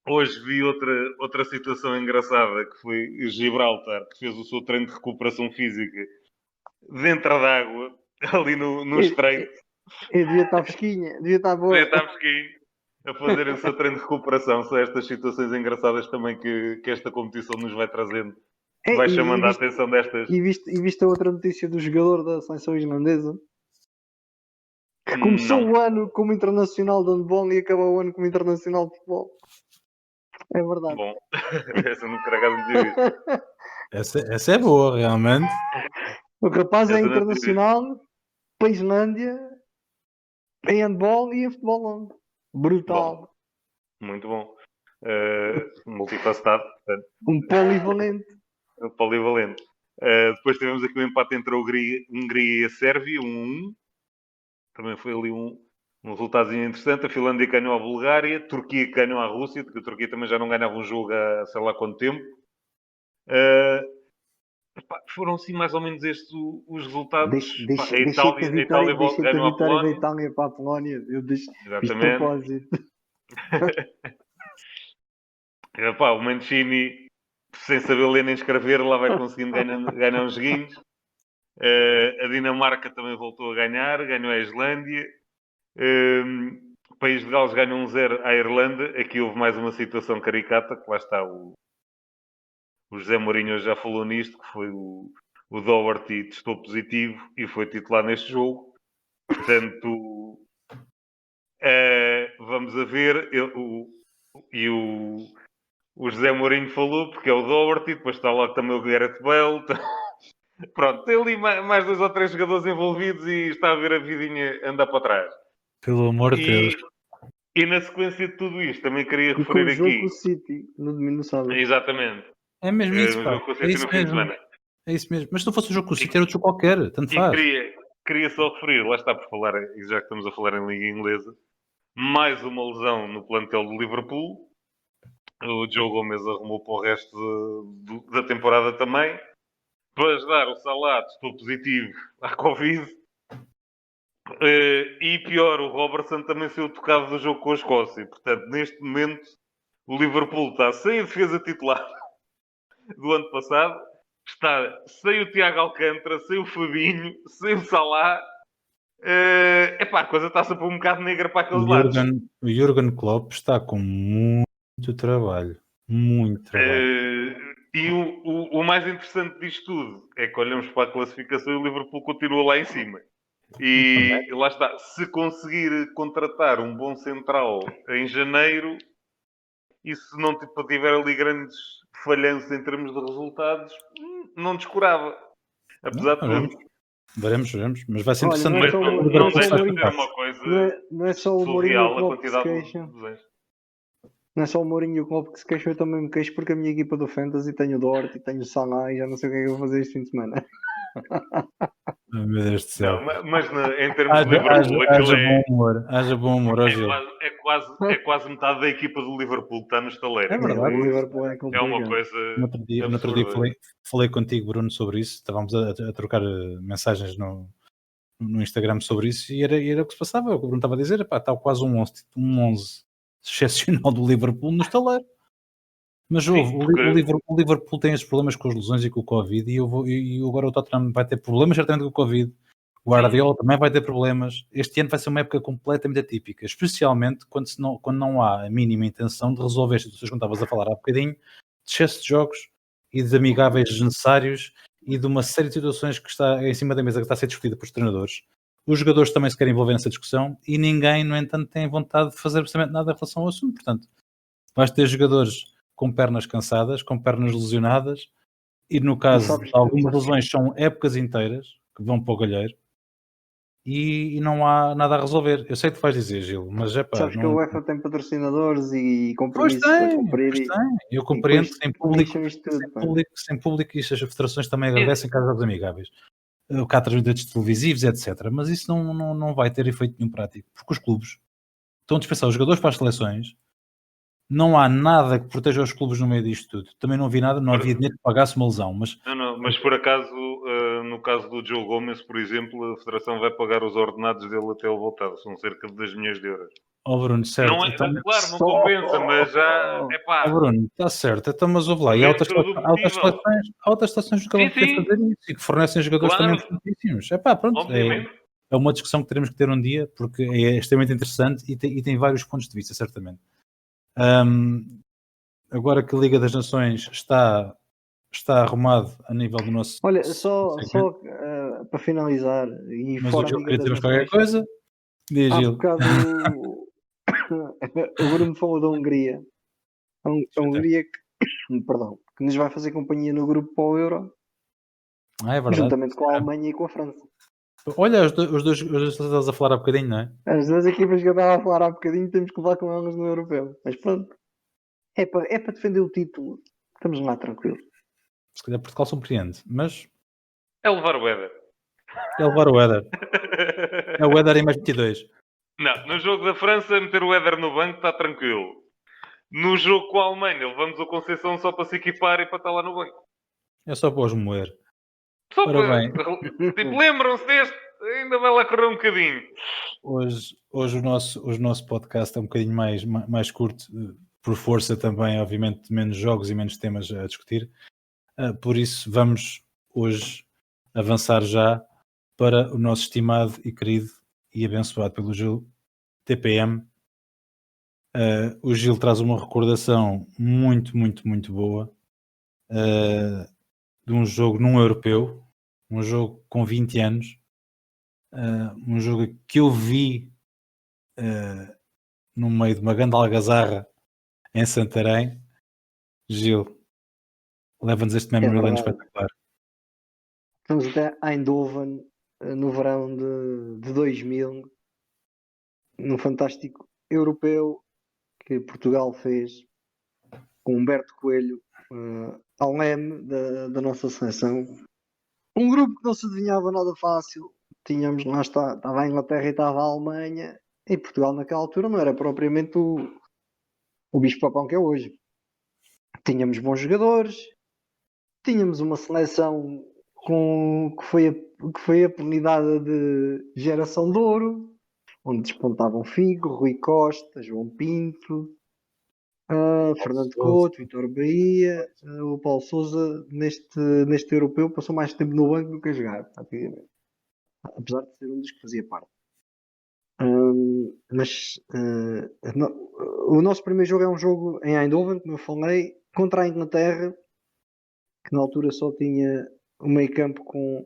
Hoje vi outra situação engraçada, que foi o Gibraltar, que fez o seu treino de recuperação física dentro d'água, ali no estreito. Devia estar fresquinha, devia estar boa. Devia estar fresquinho. a fazerem o seu treino de recuperação. São estas situações engraçadas também que esta competição nos vai trazendo. Vai chamando a atenção destas. E viste a outra notícia do jogador da seleção islandesa? Que começou o ano como internacional de handball e acabou o ano como internacional de futebol. É verdade. Bom, essa não por acaso não tinha visto. Essa é boa, realmente. O rapaz é Essa não tinha internacional para a Islândia em handball e em futebol longo. Brutal. Bom, muito bom. Multifacetado, portanto. Um polivalente. Polivalente. Depois tivemos aqui o empate entre a Hungria e a Sérvia, 1-1. Também foi ali um resultadozinho interessante. A Finlândia ganhou a Bulgária, a Turquia ganhou a Rússia, porque a Turquia também já não ganhava um jogo há sei lá quanto tempo. Foram sim mais ou menos estes os resultados. A Itália ganhou a Polónia. Da Itália para a Polónia. Eu deixo isto de propósito. O Mancini, sem saber ler nem escrever, lá vai conseguindo ganhar uns joguinhos. A Dinamarca também voltou a ganhar, ganhou a Islândia. O País de Gales ganhou 1-0 à Irlanda. Aqui houve mais uma situação caricata, que lá está o José Mourinho já falou nisto, que foi o Doherty testou positivo e foi titular neste jogo. Portanto, vamos a ver. O José Mourinho falou, porque é o Doherty, depois está lá também o Gareth Bale. Pronto, tem ali mais 2 ou 3 jogadores envolvidos e está a ver a vidinha andar para trás. Pelo amor de Deus. E na sequência de tudo isto, também queria referir aqui... o jogo com o City, no domingo do sábado. Exatamente. É mesmo isso, pá. É isso mesmo. Mas se não fosse o jogo com o City, era outro jogo qualquer. Tanto faz. Queria só referir, lá está por falar, já que estamos a falar em Liga Inglesa, mais uma lesão no plantel do Liverpool. O Joe Gomez arrumou para o resto da temporada também. Para ajudar, o Salah testou positivo à Covid. E pior, o Robertson também saiu tocado do jogo com a Escócia. Portanto, neste momento, o Liverpool está sem a defesa titular do ano passado. Está sem o Tiago Alcântara, sem o Fabinho, sem o Salah. A coisa está-se a pôr um bocado negra para aqueles lados. O Jürgen Klopp está com muito trabalho. Muito trabalho. E o mais interessante disto tudo é que olhamos para a classificação e o Liverpool continua lá em cima. E lá está. Se conseguir contratar um bom central em janeiro, e se não tiver ali grandes falhanços em termos de resultados, não descurava. Apesar de tudo. Veremos. Mas vai ser interessante. Mas não deixa de ser uma coisa não é só o surreal a quantidade de lesões. Não é só o Mourinho e o Klopp que se queixam, eu também me queixo porque a minha equipa do Fantasy tenho o Doherty, tenho o Salah e já não sei o que é que eu vou fazer este fim de semana. Oh, meu Deus do céu. Não, mas em termos de Liverpool, haja bom humor hoje. É quase metade da equipa do Liverpool que está no estaleiro. É verdade. O Liverpool é uma coisa. No outro dia falei contigo, Bruno, sobre isso. Estávamos a trocar mensagens no Instagram sobre isso e era o que se passava. O que o Bruno estava a dizer, está quase um 11 excepcional do Liverpool no estaleiro. Mas o Liverpool tem esses problemas com as lesões e com o Covid e agora o Tottenham vai ter problemas certamente com o Covid. O Guardiola também vai ter problemas. Este ano vai ser uma época completamente atípica, especialmente quando não há a mínima intenção de resolver as situações, como estavas a falar há bocadinho, de excesso de jogos e de amigáveis desnecessários e de uma série de situações que está em cima da mesa que está a ser discutida pelos treinadores. Os jogadores também se querem envolver nessa discussão e ninguém, no entanto, tem vontade de fazer absolutamente nada em relação ao assunto. Portanto, vais ter jogadores com pernas cansadas, com pernas lesionadas e no caso de algumas lesões são épocas inteiras que vão para o galheiro e não há nada a resolver. Eu sei o que vais dizer, Gil, mas é pá... Sabes que a UEFA tem patrocinadores e compromissos a cumprir. Eu compreendo que sem público isto as federações também agradecem cada jogos amigáveis. Cá transmitidos televisivos, etc. Mas isso não vai ter efeito nenhum prático, porque os clubes estão a dispensar os jogadores para as seleções. Não há nada que proteja os clubes no meio disto tudo. Também não havia nada, não havia dinheiro que pagasse uma lesão. Mas por acaso, no caso do Joe Gomez, por exemplo, a Federação vai pagar os ordenados dele até ele voltar. São cerca de 2 milhões de euros. Bruno, certo. Não é, claro, não compensa, mas já é pá. Bruno, está certo. Então, mas ouve lá. E há outras seleções que acabam de fazer isso e que fornecem jogadores também importantíssimos. É pá, pronto. Obviamente. é uma discussão que teremos que ter um dia, porque é extremamente interessante e tem vários pontos de vista, certamente. Agora que a Liga das Nações está arrumado a nível do nosso Olha, só segmento, para finalizar, e mas o fora a Gil Liga queria das dizer-nos qualquer Nações, coisa. Diz, há Gil. bocado o Bruno falou da Hungria. A Hungria perdão, que nos vai fazer companhia no grupo para o Euro, É verdade. juntamente com a Alemanha e com a França. Olha, os dois estás a falar há bocadinho, não é? As duas equipas que eu estava a falar há bocadinho temos que levar com elas no europeu. Mas pronto, é para defender o título. Estamos lá tranquilos. Se calhar Portugal surpreende, mas É levar o Éder. é levar o Éder. É o Éder em mais 22. Não, no jogo da França, meter o Éder no banco está tranquilo. No jogo com a Alemanha, levamos o Conceição só para se equipar e para estar lá no banco. É só para os moer. Só Ora para... bem, Tipo, lembram-se deste? Ainda vai lá correr um bocadinho. hoje o nosso podcast é um bocadinho mais curto, por força também, obviamente, de menos jogos e menos temas a discutir. Por isso, vamos hoje avançar já para o nosso estimado e querido e abençoado pelo Gil TPM. O Gil traz uma recordação muito, muito, muito boa de um jogo num europeu, um jogo com 20 anos, um jogo que eu vi no meio de uma grande algazarra em Santarém. Gil, leva-nos este memory lane espetacular. Estamos até Eindhoven no verão de 2000, num fantástico europeu que Portugal fez com Humberto Coelho ao leme da nossa seleção. Um grupo que não se adivinhava nada fácil. Tínhamos, lá está, estava a Inglaterra e estava a Alemanha. E Portugal naquela altura não era propriamente o bicho-papão que é hoje. Tínhamos bons jogadores, tínhamos uma seleção que foi apelidada de geração de ouro, onde despontavam Figo, Rui Costa, João Pinto, Fernando Couto, Vitor Bahia. O Paulo Sousa neste europeu passou mais tempo no banco do que a jogar, praticamente. Apesar de ser um dos que fazia parte. Mas o nosso primeiro jogo é um jogo em Eindhoven, como eu falei, contra a Inglaterra, que na altura só tinha o meio campo com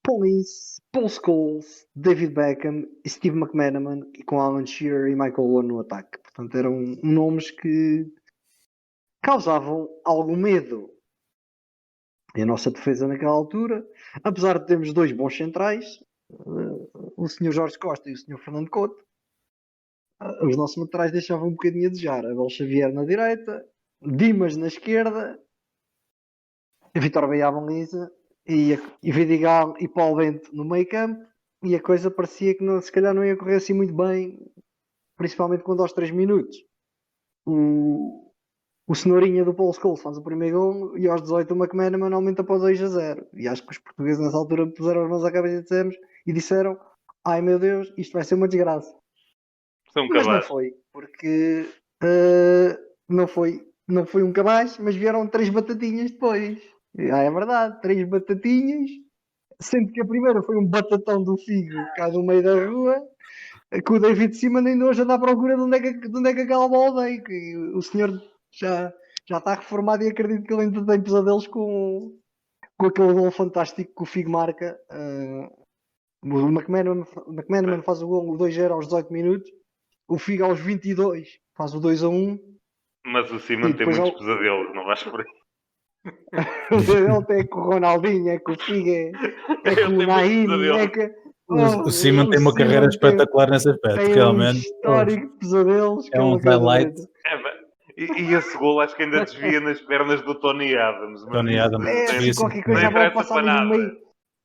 Paul Ince, Paul Scholes, David Beckham e Steve McManaman, e com Alan Shearer e Michael Owen no ataque. Portanto, eram nomes que causavam algum medo. E a nossa defesa naquela altura, apesar de termos dois bons centrais, o Sr. Jorge Costa e o Sr. Fernando Couto, os nossos laterais deixavam um bocadinho a desejar. Abel Xavier na direita, Dimas na esquerda, Vitor Bahia à baliza e Vidigal e Paulo Bento no meio campo, e a coisa parecia que se calhar não ia correr assim muito bem, principalmente quando aos 3 minutos o Cenourinha do Paul Scholes faz o primeiro gol e aos 18 o McManaman aumenta para o 2-0. E acho que os portugueses nessa altura puseram as mãos à cabeça e disseram: ai meu Deus, isto vai ser uma desgraça. Mas não foi, porque não foi um cabaz, mas vieram 3 batatinhas depois. É verdade, 3 batatinhas, sendo que a primeira foi um batatão do Figo cá no meio da rua, que o David Seaman ainda hoje anda à procura de onde é que aquela bola veio, que o senhor já está reformado e acredito que ele ainda tem pesadelos com aquele gol fantástico que o Figo marca. O McManaman faz o gol 2-0 aos 18 minutos, o Figo aos 22 faz o 2-1. Mas o Simon tem muitos pesadelos, não vais por aí. Ele tem com o Ronaldinho, é com o Figo, é com o Naim, é que... O Simon tem uma carreira espetacular nesse aspecto, realmente. Um histórico de pesadelos. É um highlight. E esse gol acho que ainda desvia nas pernas do Tony Adams. Tony Adams. É, qualquer coisa, a bola passa ali no meio.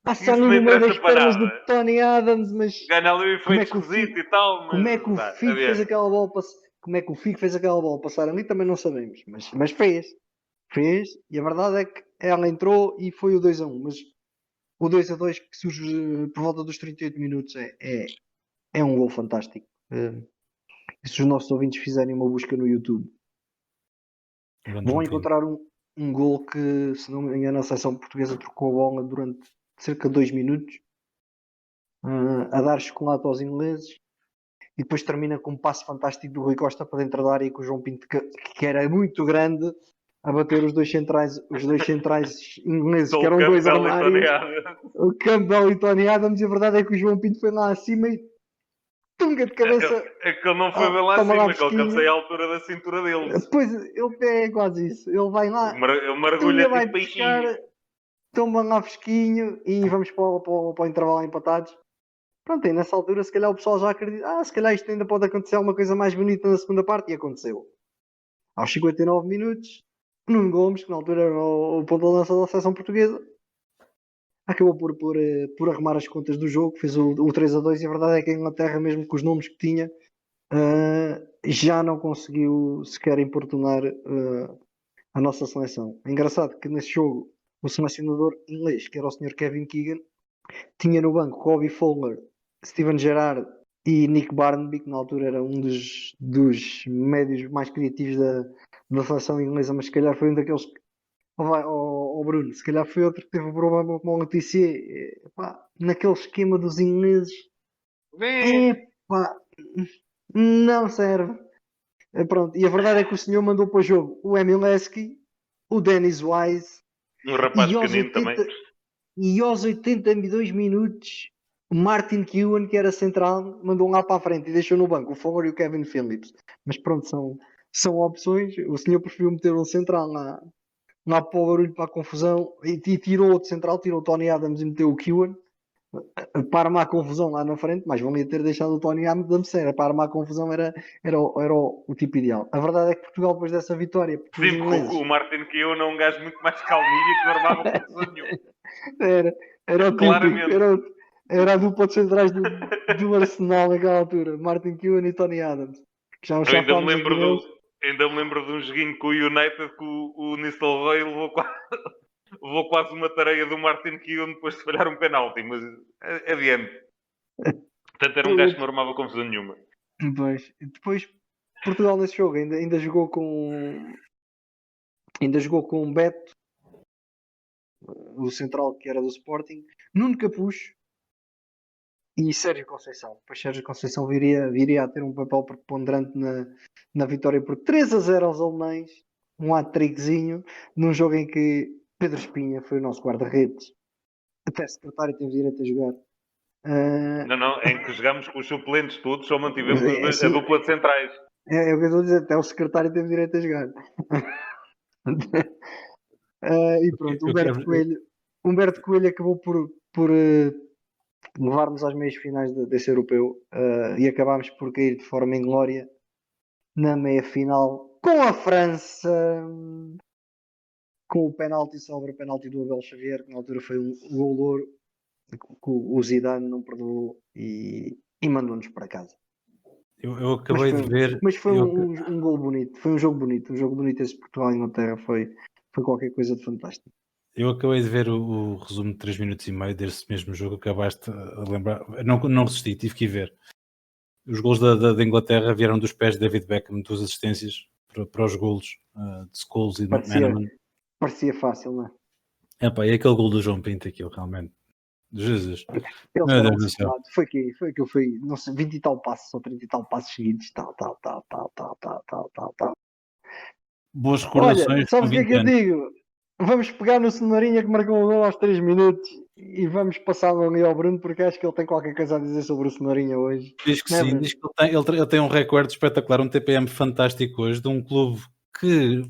Passa ali no meio das pernas do Tony Adams, mas... Ganha ali foi esquisito e tal, mas... Como é que o Figo fez aquela bola passar? Como é que o Figo fez aquela bola passar ali também não sabemos, mas fez. Fez, e a verdade é que ela entrou e foi o 2-1, mas o 2-2 que surge por volta dos 38 minutos é um gol fantástico. E se os nossos ouvintes fizerem uma busca no YouTube, vão encontrar um gol que, se não me engano, a seleção portuguesa trocou a bola durante cerca de 2 minutos. a dar chocolate aos ingleses. E depois termina com um passo fantástico do Rui Costa para dentro da área, com o João Pinto, que era muito grande, a bater os dois centrais ingleses, que Sou o eram dois Campbell e Tony armários, Adams. o Campbell e Tony Adams, e a verdade é que o João Pinto foi lá acima e tunga de cabeça, É que ele não foi bem lá toma lá acima, que ele fresquinho. cabeceia à altura da cintura deles. Depois ele é quase isso, ele vai lá, Ele mergulha tunga vai tipo buscar, peixinho. toma lá fresquinho e vamos para o intervalo empatados. Pronto, e nessa altura se calhar o pessoal já acredita, se calhar isto ainda pode acontecer alguma coisa mais bonita na segunda parte, e aconteceu. Aos 59 minutos, Nuno Gomes, que na altura era o ponta de lança da seleção portuguesa, acabou por arrumar as contas do jogo, fez o 3-2, e a verdade é que a Inglaterra, mesmo com os nomes que tinha, já não conseguiu sequer importunar a nossa seleção. É engraçado que nesse jogo o selecionador inglês, que era o Sr. Kevin Keegan, tinha no banco Robbie Fowler, Steven Gerrard e Nick Barnaby, que na altura era um dos médios mais criativos da seleção inglesa, mas se calhar foi um daqueles que. Bruno, se calhar foi outro que teve um problema com o Letizier. Naquele esquema dos ingleses, epá, não serve. Pronto. E a verdade é que o senhor mandou para o jogo o Emil Heskey, o Dennis Wise, Um rapaz e aos pequenino também. E aos 82 minutos, o Martin Keown, que era central, mandou um lá para a frente e deixou no banco o Fowler e o Kevin Phillips. Mas pronto, são opções. O senhor preferiu meter um central lá para o barulho, para a confusão, e tirou outro central, tirou o Tony Adams e meteu o Keown para armar a confusão lá na frente. Mas valia ter deixado o Tony Adams, era para armar a confusão, era o tipo ideal. A verdade é que Portugal, depois dessa vitória, Sim, porque o Martin Keown é um gajo muito mais calminho e que não armava confusão nenhuma. Era o Claramente. típico, era a dupla de centrais do Arsenal naquela altura, Martin Keown e Tony Adams. Que já Ainda me falámos aqui deles. lembro de um joguinho com o United que o Nistelrooy levou quase uma tareia do Martin Keown depois de falhar um penalti, mas adiante. Portanto, era um gajo que não armava confusão nenhuma. Pois. Depois, Portugal nesse jogo ainda jogou com o Beto, o central que era do Sporting, Nuno Capucho e Sérgio Conceição. Depois Sérgio Conceição viria a ter um papel preponderante na vitória por 3-0 aos alemães, um hat-trickzinho, num jogo em que Pedro Espinha foi o nosso guarda-redes. Até secretário teve direito a jogar. Não, em que jogámos com os suplentes todos, só mantivemos a dupla de centrais. É o que eu estou a dizer, até o secretário teve direito a jogar. E pronto, Humberto Coelho acabou por levar-nos às meias finais desse europeu, e acabámos por cair de forma inglória na meia final com a França, com o penalti sobre o penalti do Abel Xavier, que na altura foi um gol de ouro, que o Zidane não perdoou e mandou-nos para casa. Eu acabei de ver. Mas foi um gol bonito, foi um jogo bonito esse Portugal e Inglaterra, foi qualquer coisa de fantástico. Eu acabei de ver o resumo de 3 minutos e meio desse mesmo jogo, acabaste a lembrar. Não resisti, tive que ir ver. Os gols da Inglaterra vieram dos pés de David Beckham, 2 assistências para os golos de Scholes e Manaman. Parecia fácil, não é? E aquele gol do João Pinto, aquilo realmente. Jesus. Meu Deus do céu. Foi que eu fui, não sei, 20 e tal passos ou 30 e tal passos seguidos. Tal. Boas recordações. Olha, sabes o que é que eu digo? Vamos pegar no Cenourinha que marcou o gol aos 3 minutos e vamos passar ali ao Bruno, porque acho que ele tem qualquer coisa a dizer sobre o Cenourinha hoje. Diz que sim, diz que ele tem um recorde espetacular, um TPM fantástico hoje, de um clube que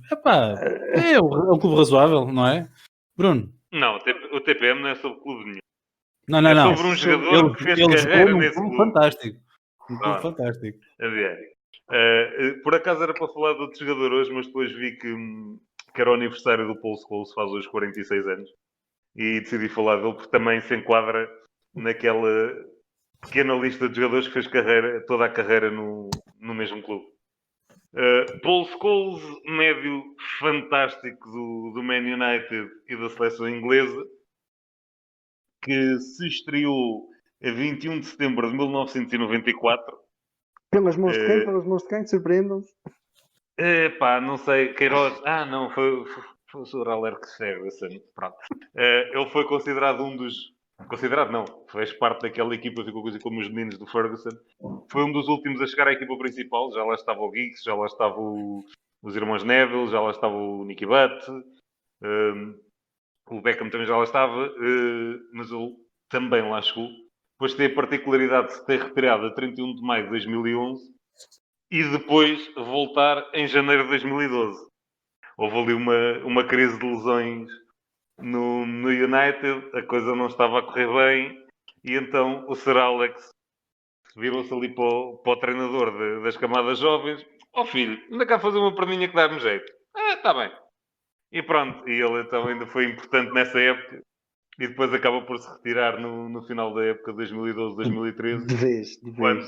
é um clube razoável, não é? Bruno? Não, o TPM não é sobre clube nenhum. Não. É sobre um jogador que fez carreira nesse clube. Fantástico. Um clube fantástico. Por acaso era para falar de outro jogador hoje, mas depois vi que era o aniversário do Paul Scholes, faz hoje 46 anos. E decidi falar dele porque também se enquadra naquela pequena lista de jogadores que fez toda a carreira no mesmo clube. Paul Scholes, médio fantástico do Man United e da seleção inglesa, que se estreou a 21 de setembro de 1994. Pelas mãos de quem? Surpreendam-se. Não sei, Queiroz. Não, foi o Sr. Alex Ferguson. Pronto. Ele foi considerado um dos considerado não, fez parte daquela equipa, ficou coisa como os meninos do Ferguson. Foi um dos últimos a chegar à equipa principal. Já lá estava o Giggs, já lá estava os irmãos Neville, já lá estava o Nicky Butt, o Beckham também já lá estava, mas ele também lá chegou. Depois tem a particularidade de se ter retirado a 31 de maio de 2011 e depois voltar em janeiro de 2012. Houve ali uma crise de lesões no United, a coisa não estava a correr bem, e então o Sir Alex virou-se ali para o treinador das camadas jovens. Filho, anda cá fazer uma perninha que dá-me jeito. Está bem. E pronto, e ele então ainda foi importante nessa época, e depois acaba por se retirar no final da época de 2012-2013. De vez. Quando,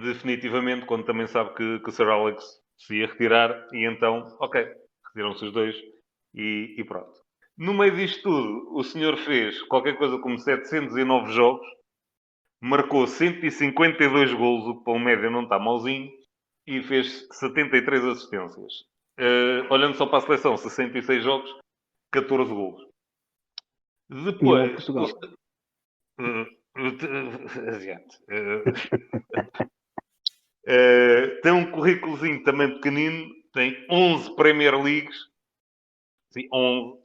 definitivamente, quando também sabe que o Sir Alex se ia retirar, e então, ok, retiram-se os dois, e pronto. No meio disto tudo, o senhor fez qualquer coisa como 709 jogos, marcou 152 golos, o que para o média não está malzinho, e fez 73 assistências. Olhando só para a seleção, 66 jogos, 14 golos. Depois... Portugal. Adiante. Tem um currículozinho também pequenino, tem 11 Premier Leagues, sim, 11,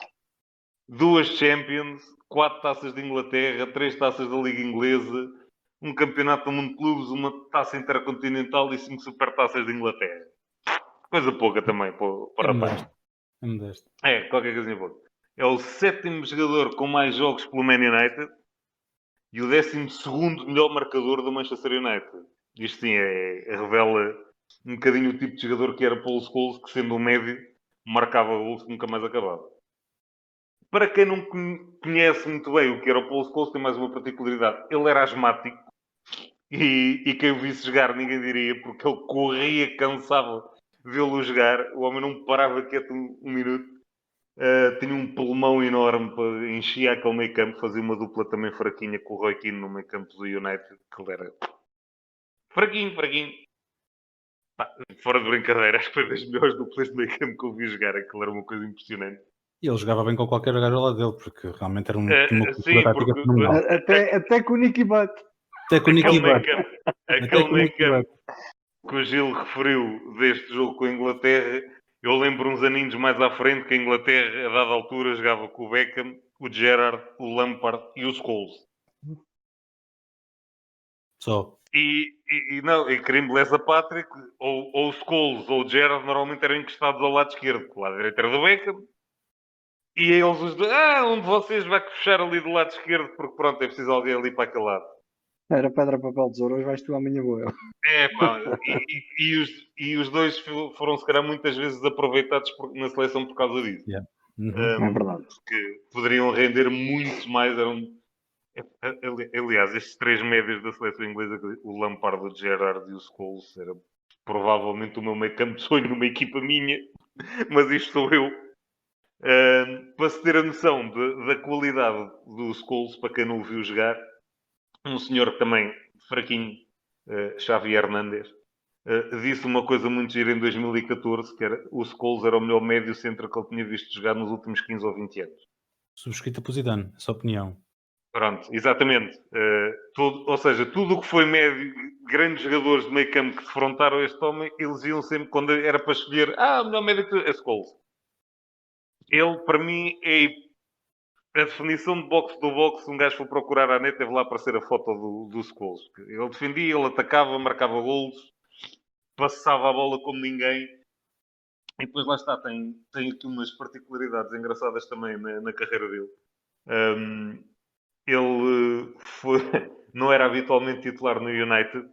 2 Champions, 4 taças de Inglaterra, 3 taças da Liga Inglesa, um campeonato do mundo de clubes, uma taça intercontinental e 5 supertaças de Inglaterra. Coisa pouca também para o rapaz. É modesto. É, qualquer coisinha pouca. É o 7º jogador com mais jogos pelo Man United e o 12º melhor marcador do Manchester United. Isto sim, revela um bocadinho o tipo de jogador que era Paul Scholes, que sendo um médio, marcava gols que nunca mais acabava. Para quem não conhece muito bem o que era o Paul Scholes, tem mais uma particularidade. Ele era asmático e quem o visse jogar ninguém diria, porque ele corria, cansava vê-lo jogar. O homem não parava quieto um minuto. Tinha um pulmão enorme, enchia aquele meio campo, fazia uma dupla também fraquinha com o Roy Keane no meio campo do United, que ele era fraquinho. Pá, fora de brincadeira, acho que foi das melhores duplas de meio campo que eu vi jogar, aquilo era uma coisa impressionante. E ele jogava bem com qualquer gajo ao lado dele, porque realmente era uma sim, tática porque fenomenal. Até com o Nicky Butt. Até com o Nicky Butt. Aquele meio campo que o Gil referiu deste jogo com a Inglaterra, eu lembro uns aninhos mais à frente que a Inglaterra, a dada altura, jogava com o Beckham, o Gerrard, o Lampard e o Scholes. Só. E queriam beleza Patrick, ou o Scholes ou o Gerrard normalmente eram encostados ao lado esquerdo, que o lado direito era do Beckham. E eles os dois, um de vocês vai fechar ali do lado esquerdo, porque pronto, é preciso alguém ali para aquele lado. Era pedra, papel, tesouro, hoje vais tu amanhã vou eu. E os dois foram se calhar muitas vezes aproveitados na seleção por causa disso. Yeah. É verdade. Que poderiam render muito mais. Aliás, estes 3 médios da seleção inglesa, o Lampard, o Gerrard e o Scholes, era provavelmente o meu meio campo de sonho numa equipa minha, mas isto sou eu. Para se ter a noção da qualidade do Scholes, para quem não o viu jogar, um senhor também fraquinho, Xavi Hernández, disse uma coisa muito gira em 2014, que era o Scholes era o melhor médio centro que ele tinha visto jogar nos últimos 15 ou 20 anos. Subscrita por Zidane, essa opinião. Pronto, exatamente. Ou seja, tudo o que foi médio, grandes jogadores de meio campo que defrontaram este homem, elegiam sempre, quando era para escolher, o melhor médio é Scholes. Ele, para mim, é a definição de boxe do boxe. Um gajo foi procurar à net, teve lá aparecer a foto do Scholes. Ele defendia, ele atacava, marcava golos, passava a bola como ninguém. E depois lá está, tem aqui umas particularidades engraçadas também na carreira dele. Ele não era habitualmente titular no United.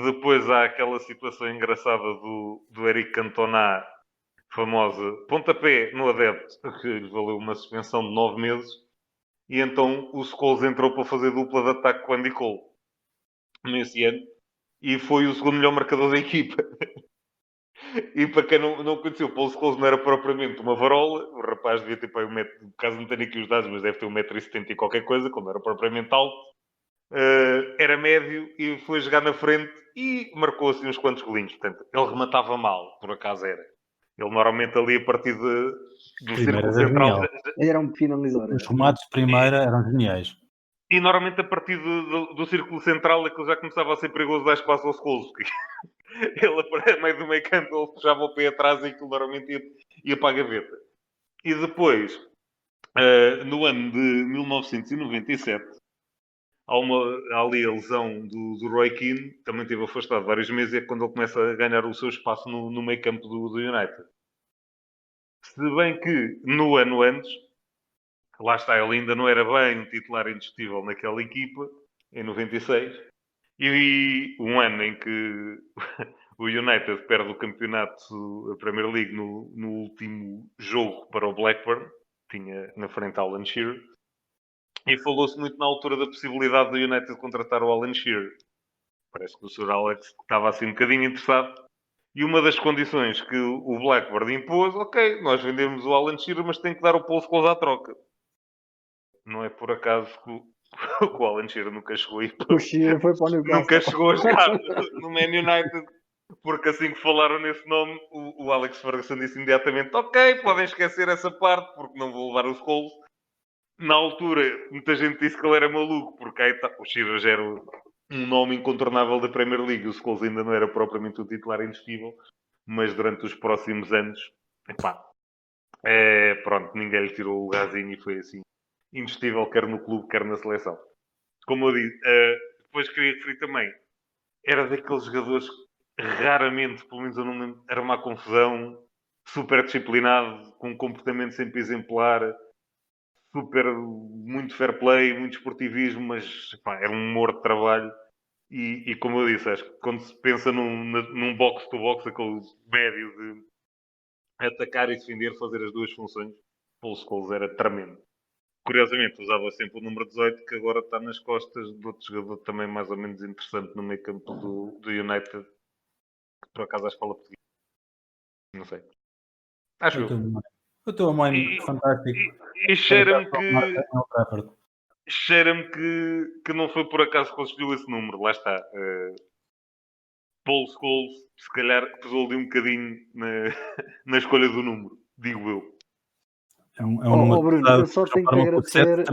Depois há aquela situação engraçada do Eric Cantona, famosa pontapé no adepto, que lhe valeu uma suspensão de 9 meses. E então o Scholes entrou para fazer dupla de ataque com o Andy Cole nesse ano. E foi o segundo melhor marcador da equipa. E para quem não conheceu, o Paul Scholes não era propriamente uma varola. O rapaz devia ter para um metro, por acaso não tenho aqui os dados, mas deve ter 1,70m e qualquer coisa, como era propriamente alto. Era médio e foi jogar na frente e marcou assim uns quantos golinhos. Portanto, ele rematava mal, por acaso era. Ele normalmente ali a partir do círculo central... Era um finalizador. Os remates de primeira eram geniais. E normalmente a partir do círculo central aquilo já começava a ser perigoso dar espaço ao Scholes. Ele, a meio do meio campo, ele puxava o pé atrás e aquilo normalmente ia para a gaveta. E depois, no ano de 1997, há ali a lesão do Roy Keane, também esteve afastado vários meses, é quando ele começa a ganhar o seu espaço no meio campo do United. Se bem que, no ano antes, lá está, ele ainda não era bem um titular indiscutível naquela equipa, em 96, e um ano em que o United perde o campeonato, a Premier League, no último jogo para o Blackburn, tinha na frente Alan Shearer, e falou-se muito na altura da possibilidade do United contratar o Alan Shearer. Parece que o Sr. Alex estava assim um bocadinho interessado. E uma das condições que o Blackburn impôs, ok, nós vendemos o Alan Shearer, mas tem que dar o Paul Scholes à troca. Não é por acaso que o Alan Shearer nunca chegou aí. O Shearer foi para o Newcastle. Nunca chegou a jogar no Man United. Porque assim que falaram nesse nome, o Alex Ferguson disse imediatamente, ok, podem esquecer essa parte, porque não vou levar os Scholes. Na altura, muita gente disse que ele era maluco, porque aí o Shearer já era um nome incontornável da Premier League. O Scholes ainda não era propriamente um titular indiscutível, mas durante os próximos anos, pronto, ninguém lhe tirou o lugarzinho e foi assim, indiscutível, quer no clube, quer na seleção. Como eu disse, depois queria referir também, era daqueles jogadores que raramente, pelo menos eu não me lembro, era uma confusão, super disciplinado, com um comportamento sempre exemplar, muito fair play, muito esportivismo, mas era um humor de trabalho. E como eu disse, acho que quando se pensa num box-to-box, aquele médio de atacar e defender, fazer as duas funções, Paul Scholes era tremendo. Curiosamente, usava sempre o número 18, que agora está nas costas de outro jogador também mais ou menos interessante no meio campo do United, que por acaso acho que fala português. Não sei. Acho eu. O teu mãe fantástico. E cheira-me que não foi por acaso que conseguiu esse número. Lá está. Paul Scholes, se calhar, pesou ali um bocadinho na escolha do número. Digo eu. É um número Bruno, pesado, eu só tenho que agradecer.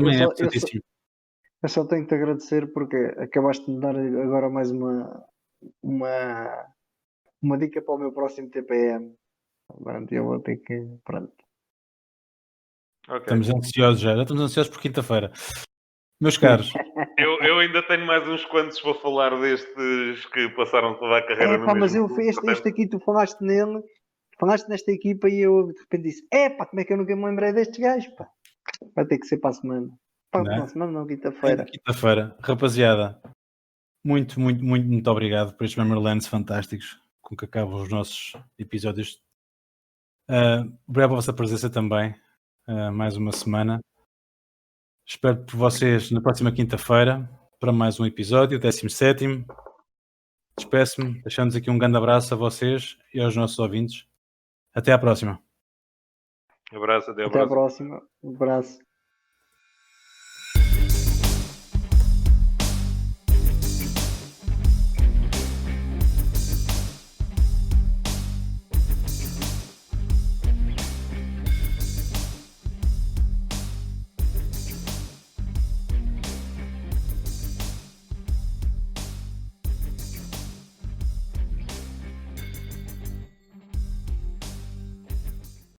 Eu só tenho que te agradecer porque acabaste de me dar agora mais uma dica para o meu próximo TPM. Pronto, eu vou ter que. Pronto. Okay. Estamos ansiosos já estamos ansiosos por quinta-feira. Meus caros. eu ainda tenho mais uns quantos para falar destes que passaram toda a carreira no mesmo mas clube, este aqui, tu falaste nele, falaste nesta equipa e eu de repente disse, como é que eu nunca me lembrei destes gajos, pá. Vai ter que ser para a semana. Para a semana, não, quinta-feira. Quinta-feira. Rapaziada, muito, muito, muito, muito obrigado por estes Memory Lands fantásticos com que acabam os nossos episódios. Obrigado pela vossa presença também. Mais uma semana. Espero por vocês na próxima quinta-feira para mais um episódio, 17º. Despeço-me, deixando-nos aqui um grande abraço a vocês e aos nossos ouvintes. Até à próxima. Abraço, até à próxima. Um abraço.